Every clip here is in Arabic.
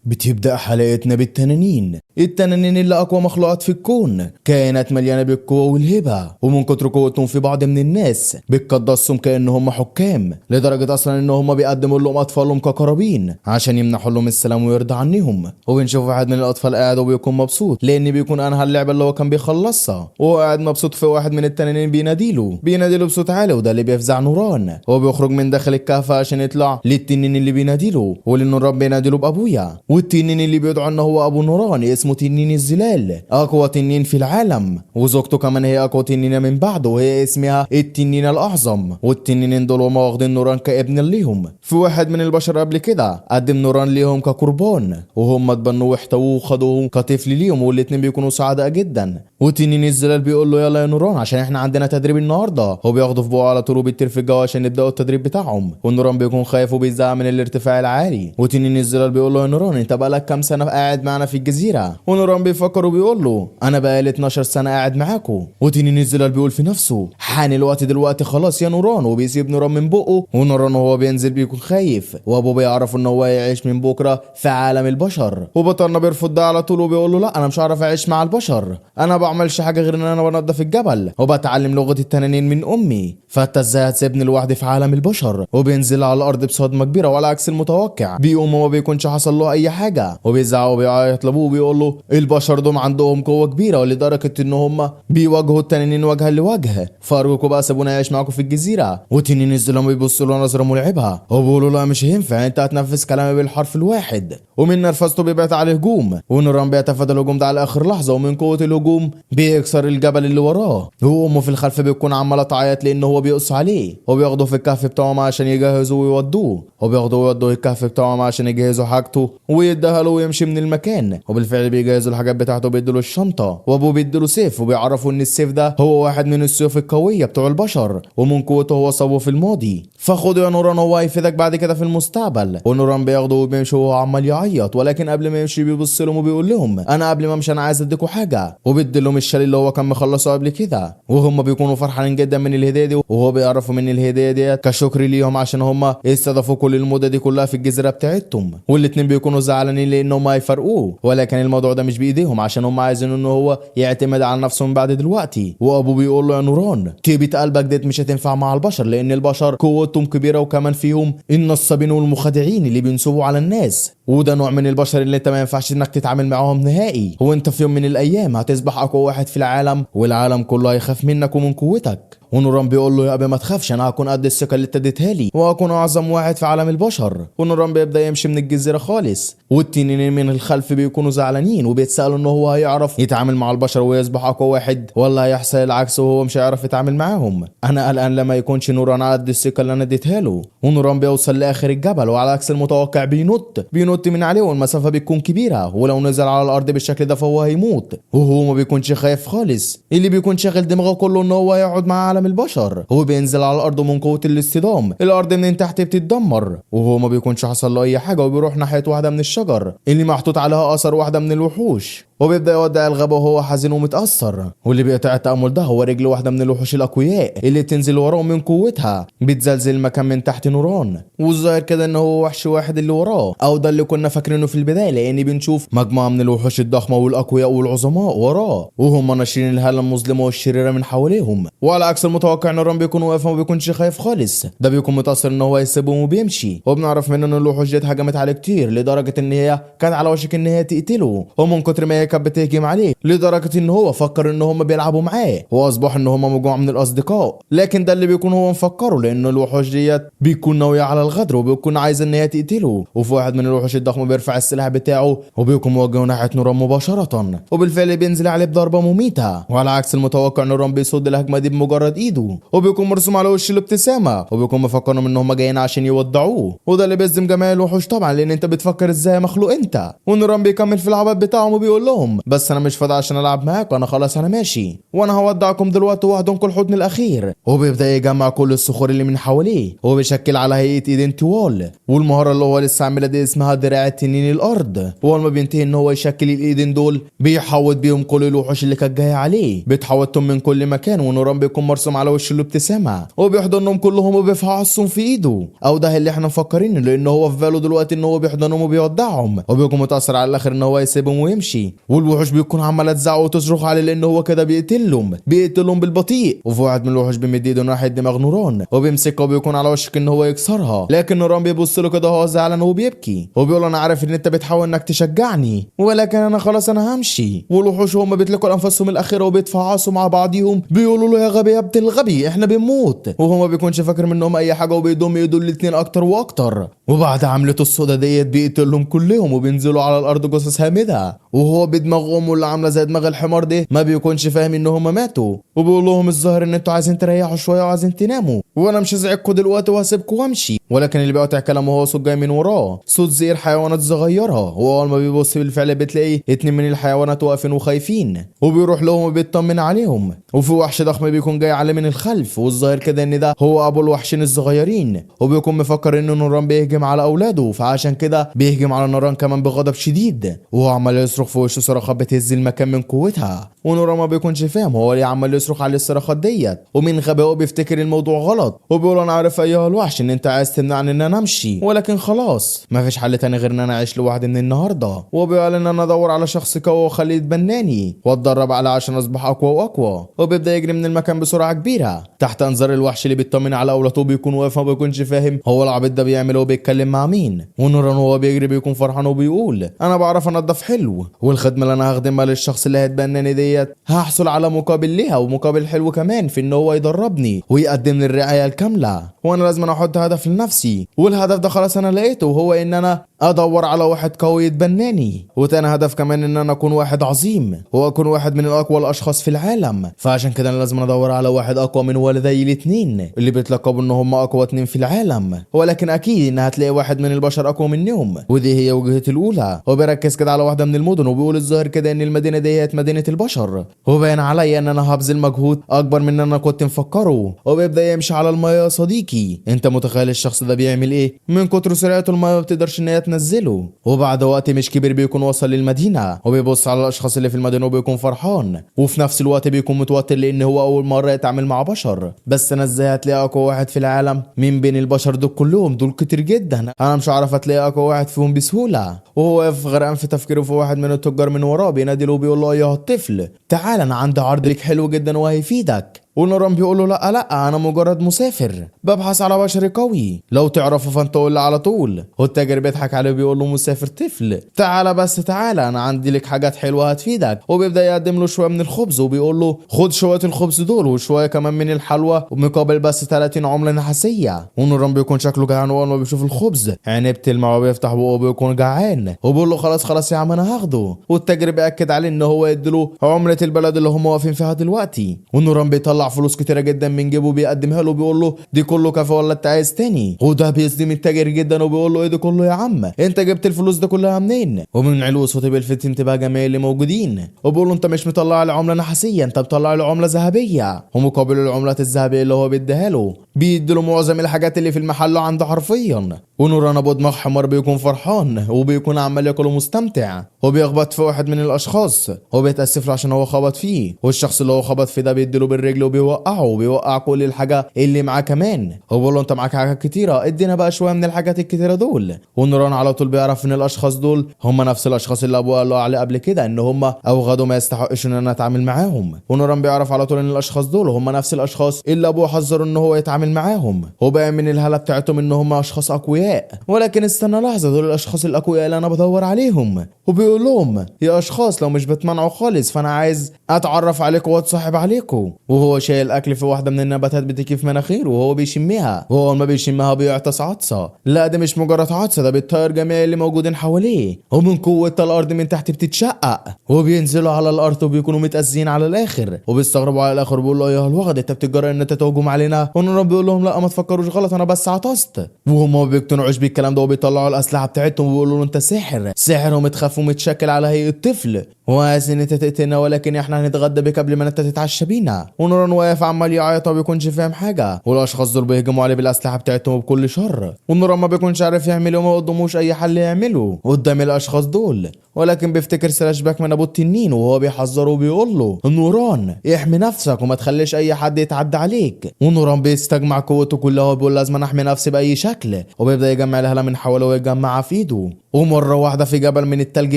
بتبدأ حلقتنا بالتنانين. التنانين اللي أقوى مخلوقات في الكون، كائنات مليانة بالقوة والهبة، ومن كتر قوتهم في بعض من الناس بتقدسهم كأنهم حكام، لدرجة أصلا إن هم بيقدموا لهم أطفالهم كقرابين عشان يمنحوا لهم السلام ويرضى عنهم. وبنشوف واحد من الأطفال قاعد وبيكون مبسوط لأن بيكون أنهى اللعبة اللي هو كان بيخلصها، وهو قاعد مبسوط في واحد من التنانين بيناديله بصوت عالي، وده اللي بيفزع نوران. هو بيخرج من داخل الكهف عشان يطلع للتنين اللي بيناديله، وللنوران بيناديله بأبويا. والتنين اللي بيدعو ان هو ابو نوران اسمه تنين الظلال، اقوى تنين في العالم، وزوجته كمان هي اقوى تنينه من بعده وهي اسمها التنين الاعظم. والتنينين دول هما واخدين نوران كابن ليهم. في واحد من البشر قبل كده قدم نوران ليهم كقربان، وهم اتبنوه واحتووه وخدوه كطفل ليهم، والاتنين بيكونوا سعداء جدا. وتنين الظلال بيقول له يلا يا نوران عشان احنا عندنا تدريب النهارده. هو بياخده في بوقه على طول وبيطير في الجو عشان يبداوا التدريب بتاعهم، ونوران بيكون خايف وبيزعق من الارتفاع العالي. وتنين الظلال بيقول له يا نوران انت بقالك كام سنه قاعد معانا في الجزيره؟ ونوران بيفكر وبيقول له انا بقالي 12 سنه قاعد معاكم. وتنين الظلال بيقول في نفسه حان الوقت دلوقتي خلاص يا نوران، وبيسيب نوران من بقه. ونوران وهو بينزل بيكون خايف، وابوه بيعرف ان هو يعيش من بكره في عالم البشر. وبطلنا بيرفض ده على طول وبيقول له لا انا مش هعرف اعيش مع البشر، انا بعملش حاجه غير ان انا بنضف الجبل وبتعلم لغه التنانين من امي، فانت ازاي هتسيبني لوحدي في عالم البشر؟ وبينزل على الارض بصدمه كبيره، وعلى عكس المتوقع بيقوم وما بيكونش حصل له اي حاجه، وبيزعق وبيعيط لابوه وبيقول له البشر دول عندهم قوه كبيره ولدرجه ان هم بيواجهوا التنانين وجها لوجه، فارجوكوا بقى سيبونا نعيش معاكم في الجزيره. وتنين الظلام بيبص له نظره مرعبه وبيقولوا له لا مش هينفع، انت هتنفذ كلامي بالحرف الواحد. ومن نرفزته بيبعت على الهجوم، ونوران بيتفادى الهجوم ده على اخر لحظه، ومن قوه الهجوم بيكسر الجبل اللي وراه. وامه في الخلف بتكون عماله تعيط لان هو بيقص عليه، وبياخده في الكهف بتاعهم عشان يجهزوه ويودوه، وبياخدوه الكهف بتاعهم عشان يجهزوا حاجته ويديها له ويمشي من المكان. وبالفعل بيجهزوا الحاجات بتاعته، بيديله الشنطه، وابوه بيديله سيف، وبيعرفوا ان السيف ده هو واحد من السيوف القويه بتوع البشر، ومن قوته هو صابه في الماضي، فخده يا نوران هو هيفيدك بعد كده في المستقبل. ونوران بياخده وبيمشي وهو عمال يعيط، ولكن قبل ما يمشي بيبص لهم وبيقول لهم انا قبل ما امشي انا عايز اديكوا حاجه، وبيدي لهم الشال اللي هو كان مخلصه قبل كده. وهم بيكونوا فرحانين جدا من الهديه دي، وهو بيعرفوا من الهديه ديت كشكر ليهم عشان هم استضافوا كل المده دي كلها في الجزيره بتاعتهم. والاتنين بيكونوا زعلانين لانهم هيفرقوه، ولكن الموضوع ده مش بايديهم عشان هم عايزين ان هو يعتمد على نفسه من بعد دلوقتي. وابوه بيقول له يا نوران طيبه قلبك ديت مش هتنفع مع البشر، لان البشر قوتهم كبيره، وكمان فيهم النصابين والمخادعين اللي بينصبوا على الناس، وده نوع من البشر اللي انت ما ينفعش انك تتعامل معاهم نهائي. وانت في يوم من الايام هتصبح اقوى واحد في العالم، والعالم كله هيخاف منك ومن قوتك. ونوران بيقول له يا ابي ما تخافش، انا هكون قد الثقه اللي اديتها لي، وهكون اعظم واحد في عالم البشر. ونوران بيبدا يمشي من الجزيره خالص، والتنين من الخلف بيكونوا زعلانين وبيتسالوا ان هو هيعرف يتعامل مع البشر ويصبح اقوى واحد، ولا هيحصل العكس وهو مش هيعرف يتعامل معاهم. انا قلقان لما يكونش نوران على قد الثقه اللي انا اديتها له. ونوران بيوصل لاخر الجبل، وعلى عكس المتوقع بينط من عليه، والمسافه بتكون كبيره، ولو نزل على الارض بالشكل ده فهو هيموت. وهو ما بيكونش خايف خالص، اللي بيكون شاغل دماغه كله ان هو يقعد مع عالم البشر. هو بينزل على الارض من قوه الاصطدام، الارض من تحت بتتدمر، وهو ما بيكونش حصل له اي حاجه، وبيروح ناحيه واحده من الشجر اللي محطوط عليها اثر واحده من الوحوش، وبيبدا يودع الغابه وهو حزين ومتاثر. واللي بيقطع التامل ده هو رجل واحده من الوحوش الاقوياء اللي تنزل وراه من قوتها بتزلزل المكان من تحت نوران. والظاهر كده ان هو وحش واحد اللي وراه، او ده اللي كنا فاكرينه في البدايه، لان بنشوف مجموعه من الوحوش الضخمه والاقوياء والعظماء وراه، وهم ناشرين الهاله المظلمه والشريره من حواليهم. وعلى عكس المتوقع نوران بيكون واقف وما بيكونش خايف خالص، ده بيكون متاثر ان هو يسيبهم وبيمشي. وبنعرف منه ان الوحوش دي هجمت عليه كتير لدرجه ان هي كانت على وشك ان هي تقتله، ومن كتر ما هي كانت بتهجم عليه لدرجه ان هو فكر ان هم بيلعبوا معاه، واصبح ان هم مجموعه من الاصدقاء. لكن ده اللي بيكون هو مفكره، لان الوحوش ديت بيكون ناويه على الغدر وبيكون عايزه ان هي تقتله. وفي واحد من الوحوش الضخم بيرفع السلاح بتاعه وبيكون موجه ناحيه نوران مباشره، وبالفعل بينزل عليه بضربه مميته. وعلى عكس المتوقع نوران بيصد الهجمه دي بمجرد ايده، وبيكون مرسوم على وشه الابتسامه، وبيكون مفكرهم ان هم جايين عشان يودعوه. وده اللي بيصدم جميع الوحوش طبعا، لان انت بتفكر ازاي يا مخلوق انت. ونوران بيكمل في العبط بتاعهم وبيقول لهم لهم بس انا مش فاضي عشان العب معاك، وانا خلاص انا ماشي، وانا هودعكم دلوقتي وهدنكم الحضن الاخير. وبيبدا يجمع كل الصخور اللي من حواليه وبيشكل على هيئه ايدين طوال، والمهاره اللي هو لسه عاملها دي اسمها دراع تنين الارض. واول ما بينتهي ان هو يشكل الايدين دول بيحوط بيهم كل الوحوش اللي كانت جايه عليه، بتحوطهم من كل مكان، ونوران بيكون مرسوم على وشه الابتسامه وبيحضنهم كلهم وبيفعصهم في ايده، او ده اللي احنا مفكرينه، لان هو في باله دلوقتي ان هو بيحضنهم وبيودعهم، وبيكون متاثر على الاخر ان هو يسيبهم ويمشي. والوحوش بيكون عماله تزعق وتصرخ عليه لان هو كده بيقتلهم بالبطيء. وفي واحد من الوحوش بيمد ايده ناحيه دماغ نوران وبيمسكها وبيكون على وشك ان هو يكسرها، لكن نوران بيبص له كده وهو زعلان وبيبكي وبيقول انا عارف ان انت بتحاول انك تشجعني، ولكن انا خلاص انا همشي. والوحوش هم بيطلقوا انفاسهم الاخيره وبيتفعصوا مع بعضيهم بيقولوا له يا غبي يا ابن الغبي احنا بنموت، وهو ما بيكونش فاكر منهم اي حاجه وبيضم ايده الاتنين اكتر واكتر. وبعد عملته السودا ديت بيقتلهم كلهم وبينزلوا على الارض جثث هامده، وهو بدماغ امه اللي عامله زي دماغ الحمار دي ما بيكونش فاهم ان هم ماتوا، وبيقول لهم الظاهر ان انتوا عايزين تريحوا شويه وعايزين تناموا، وانا مش هزعجكم دلوقتي وهسيبكم وامشي. ولكن اللي بيقطع كلامه هو صوت جاي من وراه، صوت زي الحيوانات صغيره، واول ما بيبص بالفعل بتلاقي اتنين من الحيوانات واقفين وخايفين، وبيروح لهم وبيطمن عليهم. وفي وحش ضخم بيكون جاي عليه من الخلف، والظاهر كده ان ده هو ابو الوحشين الصغيرين، وبيكون مفكر ان نوران بيهجم على اولاده، فعشان كده بيهجم على نوران كمان بغضب شديد، وهو عمال يصرخ في وشه صراخات بتهز المكان من قوتها. ونوران ما بيكونش فاهم هو ليه عمال يصرخ على الصراخات ديت، ومن غبائه بيفتكر الموضوع غلط وبيقول انا عارف ايها الوحش ان انت عايز تمنعني ان انا امشي، ولكن خلاص مفيش حل تاني غير ان انا اعيش لوحدي من النهارده. وبيقول ان انا ادور على شخص قوي واخليه يتبناني واتدرب عليه عشان اصبح اقوى واقوى، وبيبدا يجري من المكان بسرعه كبيره تحت انظار الوحش اللي بيطمن على اولاده، بيكون واقف ما بيكونش فاهم هو العبيط ده بيعمل وبيتكلم مع مين. ونوران وهو بيجري بيكون فرحان وبيقول انا بعرف انضف حلو، والخدمه اللي انا هخدمها للشخص اللي هيتبناني ديت هحصل على مقابل ليها ومقابل حلو كمان في ان هو يدربني ويقدم لي الرعايه الكامله، وانا لازم احط هدف لنفسي، والهدف ده خلاص انا لقيته، وهو ان انا ادور على واحد قوي يتبناني، وتاني هدف كمان ان انا اكون واحد عظيم واكون واحد من الاقوى الاشخاص في العالم، فعشان كده انا لازم ادور على واحد اقوى من والدي الاتنين اللي بيتلقبوا ان هم اقوى اتنين في العالم، ولكن اكيد ان هتلاقي واحد من البشر اقوى منهم، ودي هي وجهتي الاولى. وبيركز كده على واحده من المدن وبيقول الظاهر كده ان المدينه ديت مدينه البشر، وباين عليا ان انا هبذل مجهود اكبر من ان انا كنت مفكره. وبيبدا يمشي على الميه يا صديقي، انت متخيل الشخص ده بيعمل ايه؟ من كتر سرعته الميه ما بتقدرش ان هي تنزله. وبعد وقت مش كبير بيكون وصل للمدينه وبيبص على الاشخاص اللي في المدينه وبيكون فرحان، وفي نفس الوقت بيكون متوتر لان هو اول مره يتعامل مع بشر. بس انا ازاي هتلاقي اقوى واحد في العالم من بين البشر دول كلهم؟ دول كتير جدا، انا مش هعرف اتلاقي اقوى واحد فيهم بسهوله. وهو واقف غرقان في تفكيره في واحد من التجار من وراه بينادي له وبيقول له ايها الطفل تعال انا عندي عرض لك حلو جدا وهيفيدك. ونوران بيقول له لا انا مجرد مسافر ببحث على بشر قوي، لو تعرفه فانت قول لي على طول. والتاجر بيضحك عليه وبيقول له مسافر طفل تعالى بس تعالى انا عندي لك حاجات حلوه هتفيدك، وبيبدا يقدم له شويه من الخبز وبيقول له خد شويه الخبز دول وشويه كمان من الحلوى ومقابل بس 30 عمله نحاسيه. ونوران بيكون شكله جعان واول ما بيشوف الخبز عينيه بتلمع وبيفتح بقه وبيكون جعان وبيقول له خلاص يا عم انا هاخده. والتاجر بياكد عليه ان هو يديله عمله البلد اللي هم واقفين فيها دلوقتي. ونوران بيطلع فلوس كتيره جدا من جيبه بيقدمها له بيقول له دي كله كفى ولا انت عايز تاني؟ وده بيصدم التاجر جدا وبيقول له ايه ده كله يا عم؟ انت جبت الفلوس دي كلها منين؟ ومن علو صوته بيلفت انتباه جميع اللي موجودين وبيقول له انت مش مطلع لي عمله نحاسيه، انت مطلع لي عمله ذهبيه، ومقابل العملات الذهبيه اللي هو بيديها له بيدي له معظم الحاجات اللي في المحل عنده حرفيا. ونوران ابو دماغ حمار بيكون فرحان وبيكون عمال ياكل ومستمتع وبيخبط في واحد من الاشخاص وبيتاسف له عشان هو خبط فيه، والشخص اللي هو خبط فيه ده بيديله بالرجل وبيوقع كل الحاجه اللي معاه كمان، وبيقول له انت معاك حاجات كتيره ادينا بقى شويه من الحاجات الكتيره دول. ونوران على طول بيعرف ان الاشخاص دول هم نفس الاشخاص اللي ابوه قال له عليه قبل كده ان هم اوغدوا ما يستحقش ان انا اتعامل معاهم. ونوران بيعرف على طول ان الاشخاص دول هم نفس الاشخاص اللي ابوه حذره ان هو يتعامل معاهم، وبقى من الهاله بتاعتهم ان هم اشخاص اقوياء. ولكن استنى لحظه، دول الاشخاص الاقوياء اللي انا بدور عليهم. وبيقول لهم يا اشخاص لو مش بتمنعوا خالص فانا عايز اتعرف عليكم واتصاحب عليكم. وهو شايل اكل في واحده من النباتات بتيجي في مناخيره وهو بيشمها، وهو ما بيشمها بيعطس عطسه. لا ده مش مجرد عطسه، ده بيطير جميع اللي موجودين حواليه، ومن قوه الارض من تحت بتتشقق وبينزلوا على الارض وبيكونوا متأذين على الاخر وبيستغربوا على الاخر بيقول له ايها الوغد انت بتتجرأ ان انت تهجم علينا؟ ونوران بيقول لهم لا ما تفكروش غلط انا بس عطست، وهم ما بيقتنعوش بالكلام ده وبيطلعوا الاسلحه بتاعتهم وبيقولوا له انت ساحر ومتخاف ومتشكل على هيئه طفل وعايز ان انت تقتلنا، ولكن احنا هنتغدى بك قبل ما انت تتعشى بينا. ونوران واقف عمال يعيط وما بيكونش فاهم حاجه، والاشخاص دول بيهجموا عليه بالاسلحه بتاعتهم بكل شر، ونوران ما بيكونش عارف يعمل وما قداموش اي حل يعمله قدام الاشخاص دول، ولكن بيفتكر سلاش باك من ابو التنين وهو بيحذره وبيقول له نوران احمي نفسك وما تخليش اي حد يتعدى عليك. ونوران بيستجمع قوته كلها وبيقول لازم احمي نفسي باي شكل، وبيبدا يجمع الهله من حوله ويجمعها في ايده، ومره واحده في جبل من التلج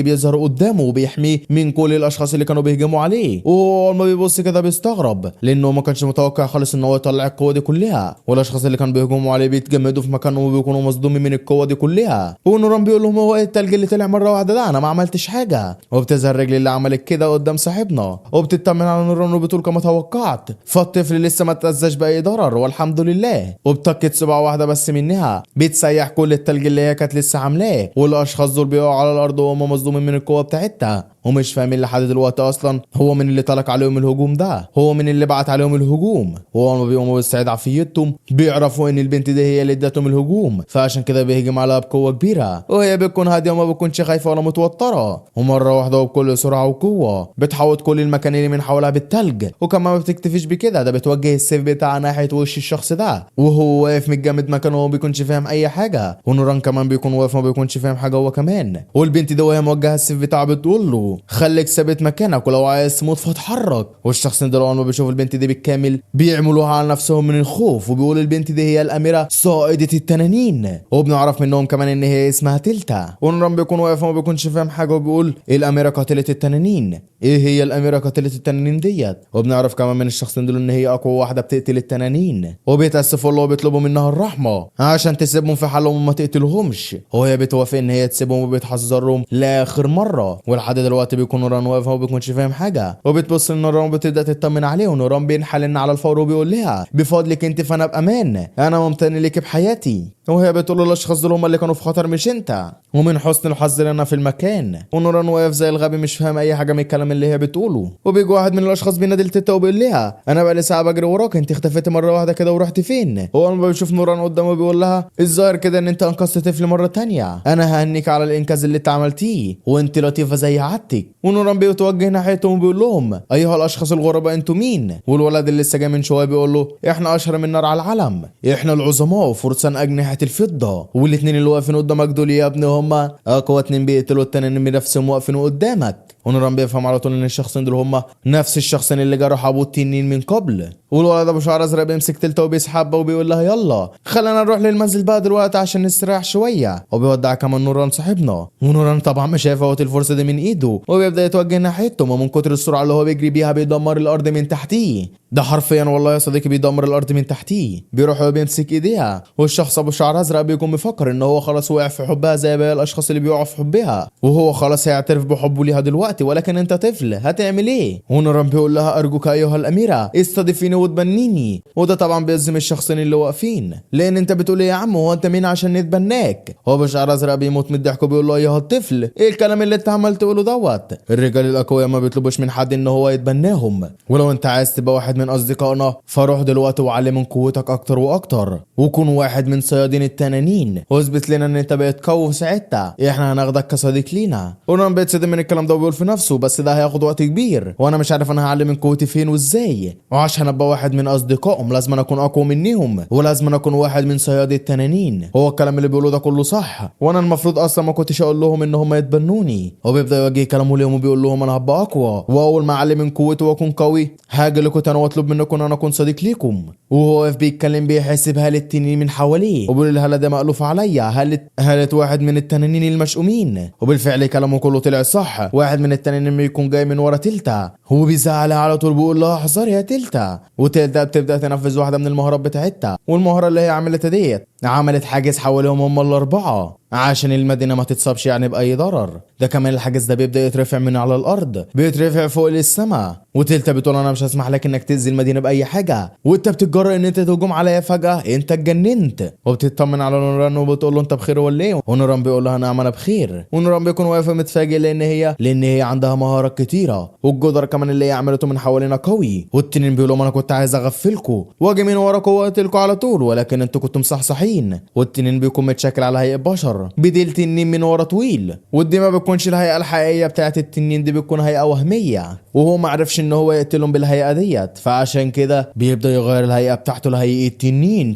بيظهر قدامه وبيحميه من كل الاشخاص اللي كانوا بيهجموا عليه، وهو ما بيبص كده بيستغرب لانه ما كانش متوقع خالص ان هو يطلع القوه دي كلها، والاشخاص اللي كانوا بيهجموا عليه بيتجمدوا في مكانهم وبيكونوا مصدومين من القوه دي كلها. ونوران بيقول لهم هو ايه التلج اللي طلع مره واحده ده؟ انا ما عملتش حاجه. وبتظهر رجل اللي عملت كده قدام صاحبنا وبتطمن على نوران وبتقول كما توقعت، فالطفل لسه ما تأذاش باي ضرر والحمد لله. وبتكت صباع واحده بس منها بتسيح كل التلج اللي هي كانت لسه عاملاه، والاشخاص دول بيقعوا على الارض وهم مصدومين من القوه بتاعتها ومش فاهمين لحد دلوقتي اصلا هو من اللي طلق عليهم الهجوم ده، هو من اللي بعت عليهم الهجوم. وهو ما بيقوموا باستعيد عافيتهم بيعرفوا ان البنت دي هي اللي ادتهم الهجوم، فعشان كده بيهجم عليها بقوه كبيره، وهي بتكون هاديه وما بتكونش خايفه ولا متوتره، ومره واحده وبكل سرعه وقوه بتحوط كل المكان اللي من حولها بالتلج، وكمان ما بتكتفيش بكده ده بتوجه السيف بتاعها ناحيه وش الشخص ده وهو واقف متجمد مكانه وما بيكونش فاهم اي حاجه، ونوران كمان بيكون واقف ما بيكونش فاهم حاجه هو كمان. والبنت دي وهي موجهه السيف بتاعها بتقول له خليك ثابت مكانك ولو عايز تموت فاتحرك. والشخص ده لما بيشوف البنت دي بالكامل بيعملوها على نفسهم من الخوف، وبيقول البنت دي هي الاميره صائده التنانين، وبنعرف منهم كمان ان هي اسمها تلتا. ونوران بيكون واقف وما بيكونش فاهم حاجه وبيقول الاميره قاتله التنانين، ايه هي الاميره قاتله التنانين ديت؟ وبنعرف كمان من الشخصين دول ان هي اقوى واحده بتقتل التنانين، وبيتاسفوا الله وبيطلبوا منها الرحمه عشان تسيبهم في حالهم وما تقتلهمش، وهي بتوافق ان هي تسيبهم وبتحذرهم لاخر مره. ولحد دلوقتي بيكون نوران واقفه وما بيكونش فاهم حاجه، وبتبص لنوران وبتبدا تطمن عليه، ونوران بينحل على الفور وبيقول لها بفضلك انت فانا بامان، انا ممتن ليك بحياتي. وهي بتقول له الاشخاص دول هم اللي كانوا في خطر مش انت، ومن حسن الحظ لنا في المكان. ونوران واقف زي الغبي مش فاهم اي حاجه من الكلام اللي هي بتقوله، وبيجي واحد من الاشخاص بينادي لتيتا وبيقول لها انا بقالي ساعه بجري وراك، انت اختفيتي مره واحده كده ورحت فين؟ هو لما بيشوف نوران قدامه بيقول لها الظاهر كده ان انت انقذت طفل مره تانية، انا ههنيك على الانقاذ اللي انت عملتيه وانت لطيفه زي عادتك. ونوران بيتوجه ناحيتهم وبيقول لهم ايها الاشخاص الغرباء انتوا مين؟ والولد اللي لسه جاي من شويه بيقول له احنا اشهر من نار على العلم، احنا العظماء فرسان اجنحه الفضه، والاتنين اللي واقفين قدامك دول يا ابني هما اقوى اتنين بيقتلوا التنانين بنفسهم واقفين قدامك. ونوران بيفهم على طول ان الشخصين دول هما نفس الشخصين اللي جرحوا ابو التنين من قبل. والولد ابو شعر ازرق بيمسك تلته وبيسحبها وبيقول لها يلا خلينا نروح للمنزل بقى دلوقتي عشان نستريح شويه، وبيودع كمان نوران صاحبنا. ونوران طبعا مش هيفوت الفرصه دي من ايده وبيبدا يتوجه ناحيتهم، ومن كتر السرعه اللي هو بيجري بيها بيدمر الارض من تحتيه، ده حرفيا والله يا صديقي بيدمر الارض من تحتيه. بيروح وبيمسك ايديها، والشخص ابو شعر ازرق بيكون مفكر ان هو خلاص وقع في حبها زي باقي الاشخاص اللي بيقعوا في حبها، وهو خلاص هيعترف بحبه ليها دلوقتي، ولكن انت طفل هتعمل ايه؟ ونوران بيقول لها ارجوك ايها الاميره استضيفيني وتبنيني، وده طبعا بيلزم الشخصين اللي واقفين لان انت بتقول ايه يا عم هو انت مين عشان نتبناك؟ هو ابو شعر ازرق بيموت من الضحك وبيقول له ايها الطفل ايه الكلام اللي انت عمال تقوله دوت؟ الرجال الاقوياء ما بيطلبوش من حد ان هو يتبناهم، ولو انت عايز تبقى واحد من اصدقائنا فروح دلوقتي وعلي من قوتك اكتر واكتر، وكون واحد من صيادين التنانين واثبت لنا ان انت بقيت قوي ساعتها احنا هناخدك كصديق لينا. ونوران بيتصدم من الكلام ده وبيقول في نفسه بس ده هياخد وقت كبير وانا مش عارف انا هعلي من قوتي فين وازاي، وعشان ابقى واحد من اصدقائهم لازم أنا اكون اقوى منهم ولازم أنا اكون واحد من صيادي التنانين. هو الكلام اللي بيقوله ده كله صح، وانا المفروض اصلا ما كنتش اقول لهم ان هم يتبنوني. وبيبدا يوجه كلامه ليهم وبيقول لهم انا هبقى اقوى، واول ما اعلي من قوتي واكون قوي هاجي لكم انا واطلب منكم ان انا اكون صديق ليكم. وهو واقف بيتكلم بيحس بهالة التنين من حواليه وبيقول الهالة ده مألوف عليا، هالة واحد من التنانين المشؤومين. وبالفعل كلامه كله طلع صح، واحد من التنانين بيكون جاي من ورا تلتا، هو بيزعلها على طول بيقول لها احذري يا تلتا. وتلتا بتبدا تنفذ واحده من المهارات بتاعتها، والمهاره اللي هي عملتها ديت عملت حاجز حواليهم هم الاربعه، عشان المدينة ما تتصابش يعني بأي ضرر. ده كمان الحاجز ده بيبدأ يترفع من على الأرض، بيترفع فوق للسماء. وتلتا بتقول انا مش هسمح لك انك تأذي المدينة بأي حاجة، وانت بتتجرأ ان انت تهجم عليا فجأة، انت اتجننت. وبتطمن على نوران وبتقول له انت بخير ولا ايه؟ ونوران بيقول لها نعم انا بخير. ونوران بيكون واقف متفاجئ لان هي عندها مهارات كتيرة، والجدر كمان اللي هي عملته من حوالينا قوي. والتنين بيقول لهم انا كنت عايز اغفلكم واجي من وراكم واقتلكم على طول، ولكن انتوا كنتم مصحصحين. والتنين بيكون متشكل على هيئة بشر بديل تنين من ورا طويل، ودي ما بتكونش الهيئة الحقيقية بتاعت التنين، دي بتكون هيئة وهمية، وهو ما عرفش ان هو يقتلهم بالهيئة ديت. فعشان كده بيبدأ يغير الهيئة بتاعته لهيئة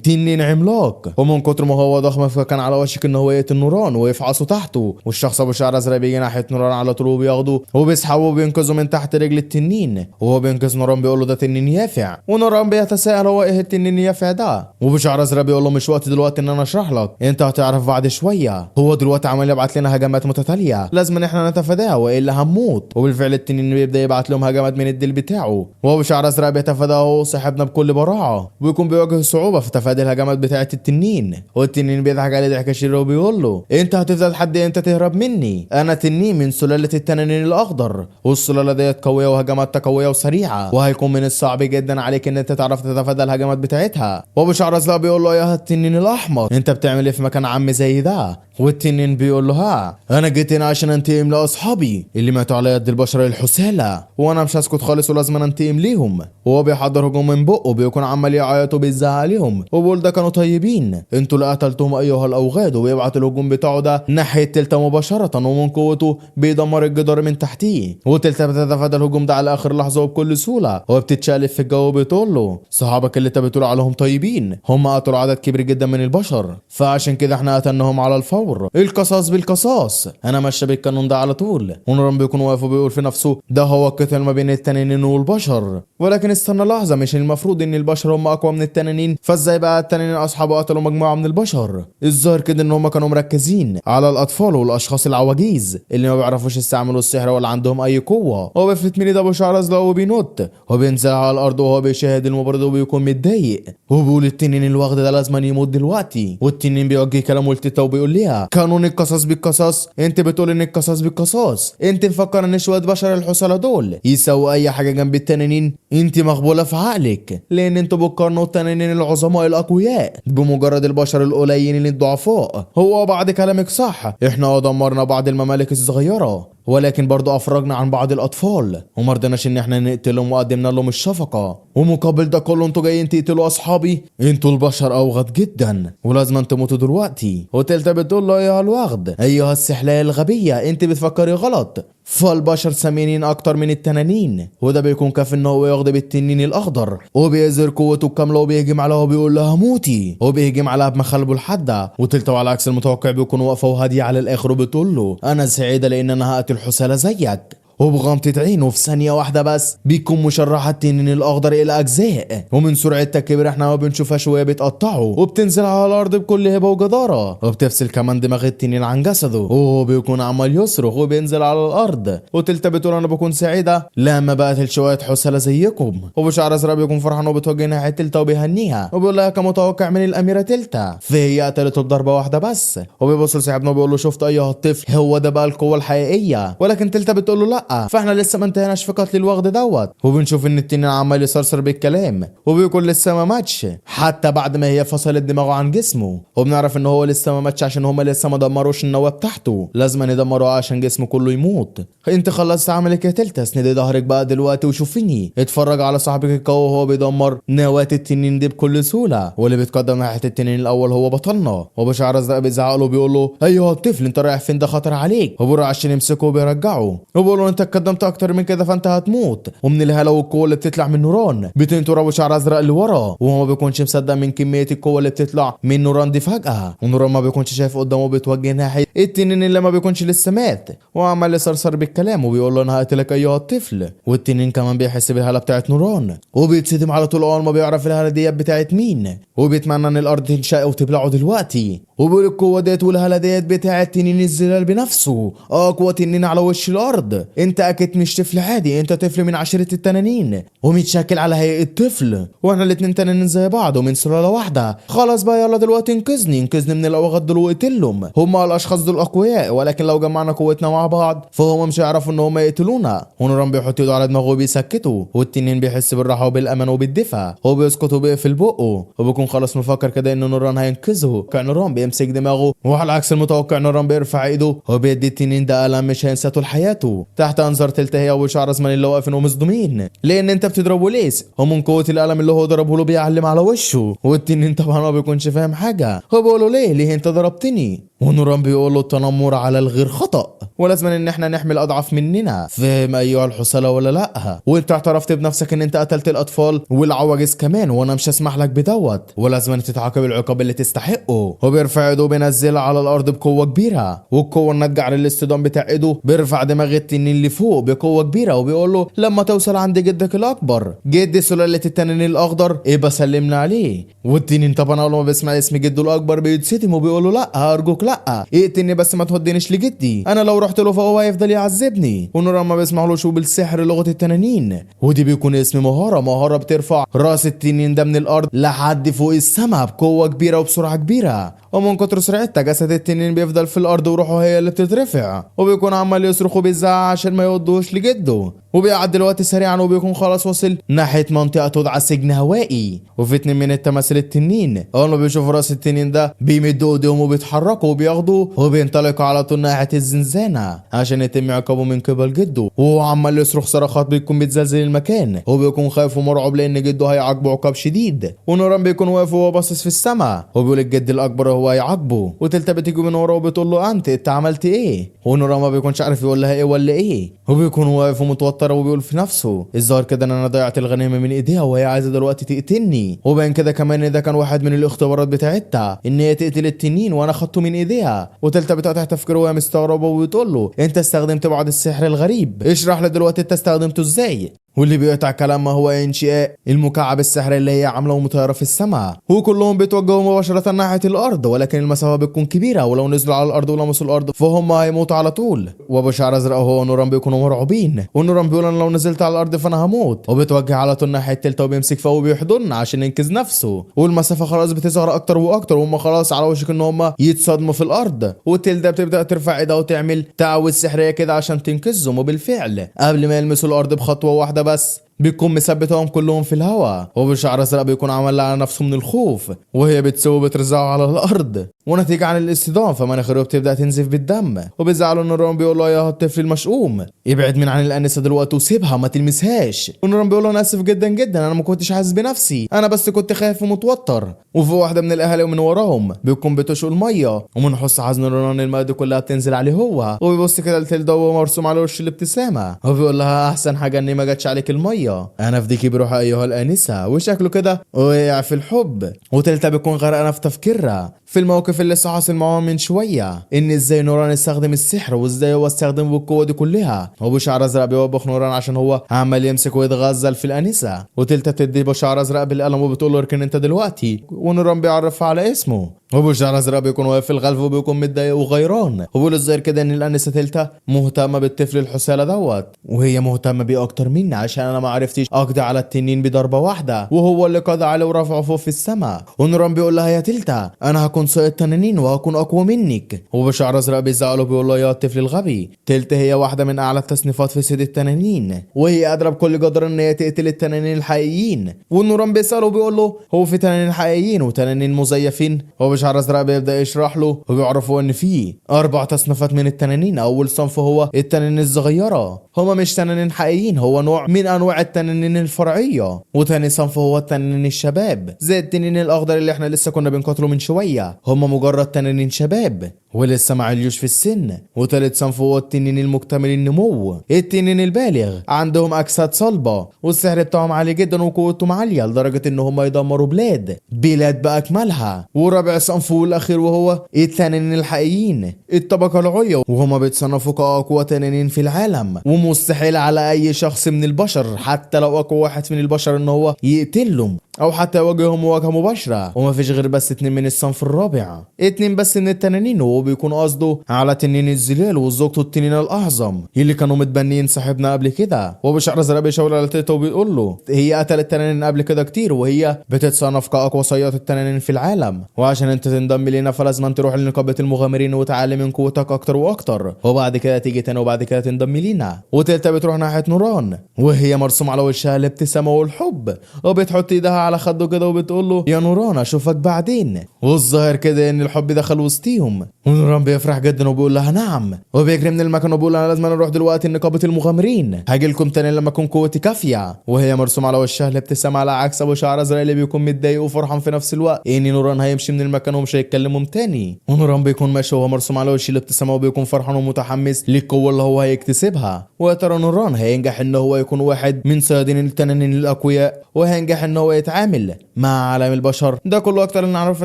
تنين عملاق. ومن كتر ما هو ضخم فكان على وشك ان هو يقتل نوران ويفعصه تحته. والشخص ابو شعر ازرق بيجي ناحية نوران على طول وبياخده وبيسحبه وبينقذه من تحت رجل التنين. وهو بينقذ نوران بيقول له ده تنين يافع. ونوران بيتساءل هو ايه التنين يافع ده؟ وابو شعر ازرق بيقول له مش وقت دلوقتي ان انا اشرح لك، انت هتعرف بعد شوية. هو دلوقتي عمال يبعت لنا هجمات متتالية لازم ان احنا نتفاداها والا هنموت. وبالفعل التنين بيبدا يبعت لهم هجمات من الديل بتاعه، وابو شعر ازرق بيتفاداها هو صاحبنا بكل براعة، ويكون بيواجه صعوبة في تفادي الهجمات بتاعة التنين. والتنين بيضحك عليه ضحكة شريرة وبيقول له انت هتفضل لحد امتى تهرب مني؟ انا تنين من سلالة التنانين الاخضر، والسلالة ديت قوية وهجماتها قوية وسريعة، وهيكون من الصعب جدا عليك ان انت تعرف تتفادى الهجمات بتاعتها. وابو شعر ازرق بيقول له يا التنين الاحمر انت بتعمل ايه في مكان عم زي ده؟ والتنين بيقول له ها انا جيت هنا عشان انتقم لاصحابي اللي ماتوا على يد البشر الحسالة، وانا مش هسكت خالص ولازم انتقم ليهم. وهو بيحضر هجوم من بقه بيكون عمال يعيط وبيزعق عليهم وبيقول ده كانوا طيبين، انتوا اللي قتلتهم ايها الاوغاد. وبيبعت الهجوم بتاعه ده ناحية تلتا مباشرة، ومن قوته بيدمر الجدار من تحتيه. وتلتا بتتفادى الهجوم ده على اخر لحظة وبكل سهولة، وبتتشقلب في الجو وبتقول له صحابك اللي انت بتقول عليهم طيبين هم قتلوا عدد كبير جدا من البشر، فعشان كده احنا قتلناهم على الفور. القصاص بالقصاص، انا ماشي بالقانون ده على طول. ونوران بيكون واقف وبيقول في نفسه ده هو القتال ما بين التنانين والبشر. ولكن استنى لحظة، مش المفروض ان البشر هم اقوى من التنانين؟ فازاي بقى التنانين اصحابه قتلوا مجموعة من البشر؟ الظاهر كده ان هم كانوا مركزين على الاطفال والاشخاص العواجيز اللي ما بيعرفوش يستعملوا السحر ولا عندهم اي قوة. هو بيفلت من ايد ابو شعر ازرق وبينط وبينزل على الارض وهو بيشاهد المباراة وبيكون متضايق، وبيقول التنين الواخد ده لازم يموت دلوقتي. والتنين بيوجه كلامه لتيتا وبيقول ليها قانون القصاص بالقصاص، انت بتقول ان القصاص بالقصاص؟ انت مفكر ان شويه بشر الحصله دول يسووا اي حاجه جنب التنانين؟ انت مغبوله في عقلك، لان انتوا بتقارنوا التنانين العظماء الاقوياء بمجرد البشر القليلين الضعفاء. هو بعد كلامك صح، احنا دمرنا بعض الممالك الصغيره ولكن برضو افرجنا عن بعض الاطفال ومرضناش ان احنا نقتلهم وقدمنا لهم الشفقه، ومقابل ده كله انتوا جايين تقتلوا اصحابي؟ انتوا البشر اوغد جدا ولازم تموتوا دلوقتي. وتلتا بتقول له ايها الوغد ايها السحلية الغبيه انت بتفكري غلط، فالبشر سمينين اكتر من التنانين، وده بيكون كافي ان هو ياخد بالتنين الاخضر وبيظهر قوته الكامله وبيهجم عليها وبيقول لها موتي، وبيهجم عليها بمخالبه الحاده. وتلتا على عكس المتوقع بيكون واقفه وهاديه على الاخر وبتقول له انا سعيده لان انا هقتل حسالة زيك. وبغمضة عينه في ثانية واحدة بس بيكون مشرح التنين الأخضر إلى أجزاء، ومن سرعة الكبر احنا ما بنشوفهاش وهي بتقطعه وبتنزل على الأرض بكل هبة وجدارة، وبتفصل كمان دماغ التنين عن جسده وهو بيكون عمال يصرخ وبينزل على الأرض. وتلتا بتقول أنا بكون سعيدة لما بقتل شوية حسالة زيكم. وبشعر أزرق بيكون فرحان وبتوجه ناحية تلتا وبيهنيها وبيقول لها كمتوقع من الأميرة تلتا، فهي قتلته بضربة واحدة بس. وبيبص لصاحبنا وبيقول له شفت أيها الطفل، هو ده بقى القوة الحقيقية. ولكن تلتا بتقول له لا، فاحنا لسه ما انتهيناش في قتل الوغد دوت. وبنشوف ان التنين عمال يصرصر بالكلام وبيكون لسه ما ماتش حتى بعد ما هي فصلت دماغه عن جسمه، وبنعرف ان هو لسه ما ماتش عشان هما لسه ما دمروش النواه بتاعته، لازم يدمروها عشان جسمه كله يموت. انت خلصت عملك يا تلتا، اسندي ظهرك بقى دلوقتي وشوفيني اتفرج على صاحبك القوي وهو بيدمر نواه التنين دي بكل سهوله. واللي بيتقدم ناحيه التنين الاول هو بطلنا، وبشعر ازرق بيزعق له بيقول له ايها الطفل انت رايح فين؟ ده خطر عليك. وبيروح عشان يمسكه وبيرجعه وبيقول له انت اتقدمت اكتر من كده فانت هتموت. ومن الهلا والقوه اللي بتطلع من نوران بتنطر ابو شعر ازرق لورا، وهو ما بيكونش مصدق من كميه القوه اللي بتطلع من نوران دي فجاه. ونوران ما بيكونش شايف قدامه بيتوجه ناحيه التنين اللي ما بيكونش لسه مات، وعمال يصرصر بالكلام وبيقول له انا هقتلك ايها الطفل. والتنين كمان بيحس بالهلا بتاعت نوران وبيتصدم على طول اول ما بيعرف الهلا ديت بتاعت مين، وبيتمنى ان الارض تنشق وتبلعه دلوقتي. وبيقول القوه ديت والهاله ديت بتاعه تنين الزلال بنفسه، اقوى تنين على وش الارض. انت اكيد مش طفل عادي، انت طفل من عشيره التنانين ومتشكل على هيئه طفل، واحنا الاتنين تنانين زي بعض ومن سلاله واحده. خلاص بقى يلا دلوقتي انقذني من الاوغاد دول واقتلهم. هم الاشخاص دول اقوياء، ولكن لو جمعنا قوتنا مع بعض فهم مش هيعرفوا ان هم يقتلونا. ونوران بيحط ايده على دماغه وبيسكته، والتنين بيحس بالراحه وبالامان وبالدفء، هو بيسكت وبيقفل بقه وبيكون خلاص مفكر كده ان نوران هينقذه. كان نوران بيمسك دماغه، وعلى عكس المتوقع نوران بيرفع ايده وبيدي التنين ده قلم مش هينساه طول حياته. تحت انظار تلتا هي وشعر اسمان اللي واقفين ومصدومين، لان انت بتضربه ليس، ومن قوه القلم اللي هو ضربه له بيعلم على وشه. والتنين طبعا ما بيكونش فاهم حاجه، هو بيقول له ليه انت ضربتني؟ ونوران بيقول له التنمر على الغير خطأ، ولازم ان احنا نحمي الاضعف مننا. فاهم ايها الحسالة ولا لا؟ وانت اعترفت بنفسك ان انت قتلت الاطفال والعواجيز كمان، وانا مش هسمح لك بدوت، ولازم تتعاقب العقاب اللي تستحقه. وبيرفع ايده وبينزلها على الارض بقوه كبيره، والقوه الناتجه عن الاصطدام بتاع ايده بيرفع دماغ التنين اللي فوق بقوه كبيره، وبيقول له لما توصل عند جدك الاكبر، جد سلاله التنين الاخضر، يبقى سلمنا عليه. والتنين طبعا اول ما بيسمع اسم جده الاكبر بيتصدم وبيقول له لا ارجوك لا، اقتلني بس ما تودينيش لجدي، انا لو رحت له فهو هيفضل يعذبني. ونوران ما بيسمعلوش بالسحر لغه التنانين، ودي بيكون اسم مهاره بترفع راس التنين ده من الارض لحد فوق السماء بقوه كبيره وبسرعه كبيره، ومن كتر سرعتها جسد التنين بيفضل في الارض وروحه هي اللي بتترفع، وبيكون عمال يصرخ وبيزعق عشان ما يودوش لجده. وبيعدي الوقت سريعا وبيكون خلاص وصل ناحيه منطقه تدعى سجن هوائي. وفي اتنين من التماثيل التنين اول ما بيشوفوا راس التنين ده بيمدوا ايديهم وبيتحركوا وبياخدوا وبينطلقوا على طول ناحيه الزنزانه عشان يتم عقابه من قبل جده. وهو عمال يصرخ صرخات بيكون بتزلزل المكان، وبيكون خايف ومرعوب لان جده هيعاقبه عقاب شديد. ونوران بيكون واقف وهو باصص في السماء وبيقول الجد الاكبر هو هيعاقبه، وتلتا بتيجي من وراه وبتقول له انت عملت ايه؟ ونوران ما بيكونش عارف يقول لها ايه ولا ايه، وبيكون واقف ومتوتر وبيقول في نفسه الظاهر كده ان انا ضيعت الغنيمه من ايديها وهي عايزه دلوقتي تقتلني، وبين كده كمان ان ده كان واحد من الاختبارات بتاعتها ان هي تقتل التنين وانا خدته من ايديها. وتلتا بتقطع تفكيره وهي مستغربه وبتقول له انت استخدمت بعض السحر الغريب، اشرح لي دلوقتي انت استخدمته ازاي؟ واللي بيقطع كلامها هو انشاء المكعب السحري اللي هي عامله ومطيره في السماء، وكلهم بيتوجهوا مباشره ناحيه الارض، ولكن المسافه بتكون كبيره ولو نزلوا على الارض ولمسوا الارض فهم هيموتوا على طول. وابو شعر ازرق هو ونوران بيكونوا مرعوبين، ونوران بيقول انا لو نزلت على الارض فانا هموت، وبيتوجه على طول ناحيه تلتا وبيمسك فيه وبيحضننا عشان ينقذ نفسه. والمسافه خلاص بتصغر اكتر واكتر وهم خلاص على وشك ان هم يتصدموا في الارض. وتلتا بتبدا ترفع ايدها وتعمل تعويذ سحريه كده عشان تنقذهم، وبالفعل قبل ما يلمسوا الارض بخطوه واحده بس بيكون مثبتهم كلهم في الهواء. وبشعر ازرق بيكون عمل على نفسه من الخوف وهي بتسوي بترزعه على الارض، ونتيجه عن الاصطدام فمناخيره بتبدا تنزف بالدم. وبيزعلوا نوران بيقول له يا الطفل المشؤوم ابعد من عن الانسه دلوقتي وسيبها ما تلمسهاش. ونوران بيقول له انا اسف جدا جدا، انا ما كنتش حاسس بنفسي، انا بس كنت خايف ومتوتر. وفي واحده من الاهالي ومن وراهم بيكون بتشق الميه، ومن حس حزن نوران الماء دي كلها بتنزل عليه هو، وبيبص كده لتلدا وهو مرسوم على وشه الابتسامه، وبيقول لها احسن حاجه اني ما جاتش عليك الميه، انا افديكي بروحها ايها الانسه. وشكله كده وقع في الحب، وتلتا بيكون غرقانه في تفكيرها في الموقف اللي لسه حاصل معاهم من شويه، ان ازاي نوران استخدم السحر وازاي هو استخدمه بالقوه دي كلها. وبشعر ازرق بيوبخ نوران عشان هو عمال يمسك ويتغزل في الانسه، وتلتا تدي بشعر ازرق بالقلم وبتقول له اركن انت دلوقتي، ونوران بيعرفها على اسمه. وبشعر ازرق بيكون واقف في الخلف وبيكون متضايق وغيران، وبيقول الظاهر كده ان الانسه تلتا مهتمه بالطفل الحساله دوت، وهي مهتمه بيه اكتر مني عشان انا ما عرفتش اقضي على التنين بضربه واحده وهو اللي قضى عليه ورفعه فوق في السماء. ونوران بيقول لها يا تلتا انا هكون سائق تنانين وهكون اقوى منك. وبشعر ازرق بيزعله بيقول له يا الطفل الغبي، تلتا هي واحده من اعلى التصنيفات في صيد التنانين، وهي قادره بكل قدر ان هي تقتل التنانين الحقيقيين. ونوران بيساله بيقول له هو في تنانين حقيقيين وتنانين مزيفين؟ وبشعر ازرق بيبدا يشرح له وبيعرفوا ان في 4 تصنيفات من التنانين. اول صنف هو التنانين الصغيره، هما مش تنانين حقيقيين، هو نوع من انواع التنانين الفرعيه. وتاني صنف هو التنانين الشباب زي التنين الاخضر اللي احنا لسه كنا بنقاتله من شويه، هما مجرد تنانين شباب ولسه ما عليوش في السن. وتالت صنف هو التنين المكتمل النمو، التنين البالغ، عندهم اجساد صلبه والسحر بتاعهم عالي جدا وقوتهم عاليه لدرجه ان هم يدمروا بلاد باكملها. ورابع صنف والاخير وهو التنانين الحقيقيين، الطبقه العليا، وهما بيتصنفوا كاقوى تنانين في العالم، ومستحيل على اي شخص من البشر حتى لو اقوى واحد من البشر ان هو يقتلهم او حتى يواجههم مواجهه مباشره، ومفيش غير بس 2 من الصنف الرابع، 2 بس من التنانين، وهو بيكون قصده على تنين الزلال وزوجته التنين الاعظم اللي كانوا متبنيين صاحبنا قبل كده. وبشعر ازرق بيشاور على تيتا وبيقول له هي قتلت تنانين قبل كده كتير، وهي بتتصنف كاقوى صياد التنانين في العالم، وعشان انت تنضم لينا فلازم تروح لنقابه المغامرين وتعلم من قوتك اكتر واكتر، وبعد كده تيجي تاني وبعد كده تنضم لينا. وتيتا بتروح ناحيه نوران وهي مرسوم على وشها الابتسامه والحب، وبتحط ايدها على خده كده وبتقول له يا نوران اشوفك بعدين. والظاهر كده ان الحب دخل وسطيهم، ونوران بيفرح جدا وبيقول لها نعم، وبيجري من المكان وبيقول انا لازم اروح دلوقتي لنقابه المغامرين، هاجي لكم تاني لما اكون قوتي كافيه. وهي مرسوم على وشها الابتسامه على عكس ابو شعر ازرق اللي بيكون متضايق وفرحان في نفس الوقت ان نوران هيمشي من المكان ومش هيتكلمهم تاني. ونوران بيكون ماشي وهو مرسوم على وشه الابتسامه وبيكون فرحان ومتحمس للقوه اللي هو هيكتسبها. ويا ترى نوران هينجح ان هو يكون واحد من صيادين التنانين الاقوياء، وهينجح ان هو يتعامل مع عالم البشر؟ ده كله اكتر اللي نعرفه في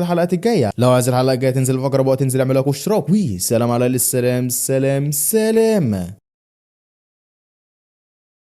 الحلقات الجايه. لو عايز الحلقه الجايه تنزل فقره بقى تنزل اعمل لك اشتراك، وسلام على السلام. سلام.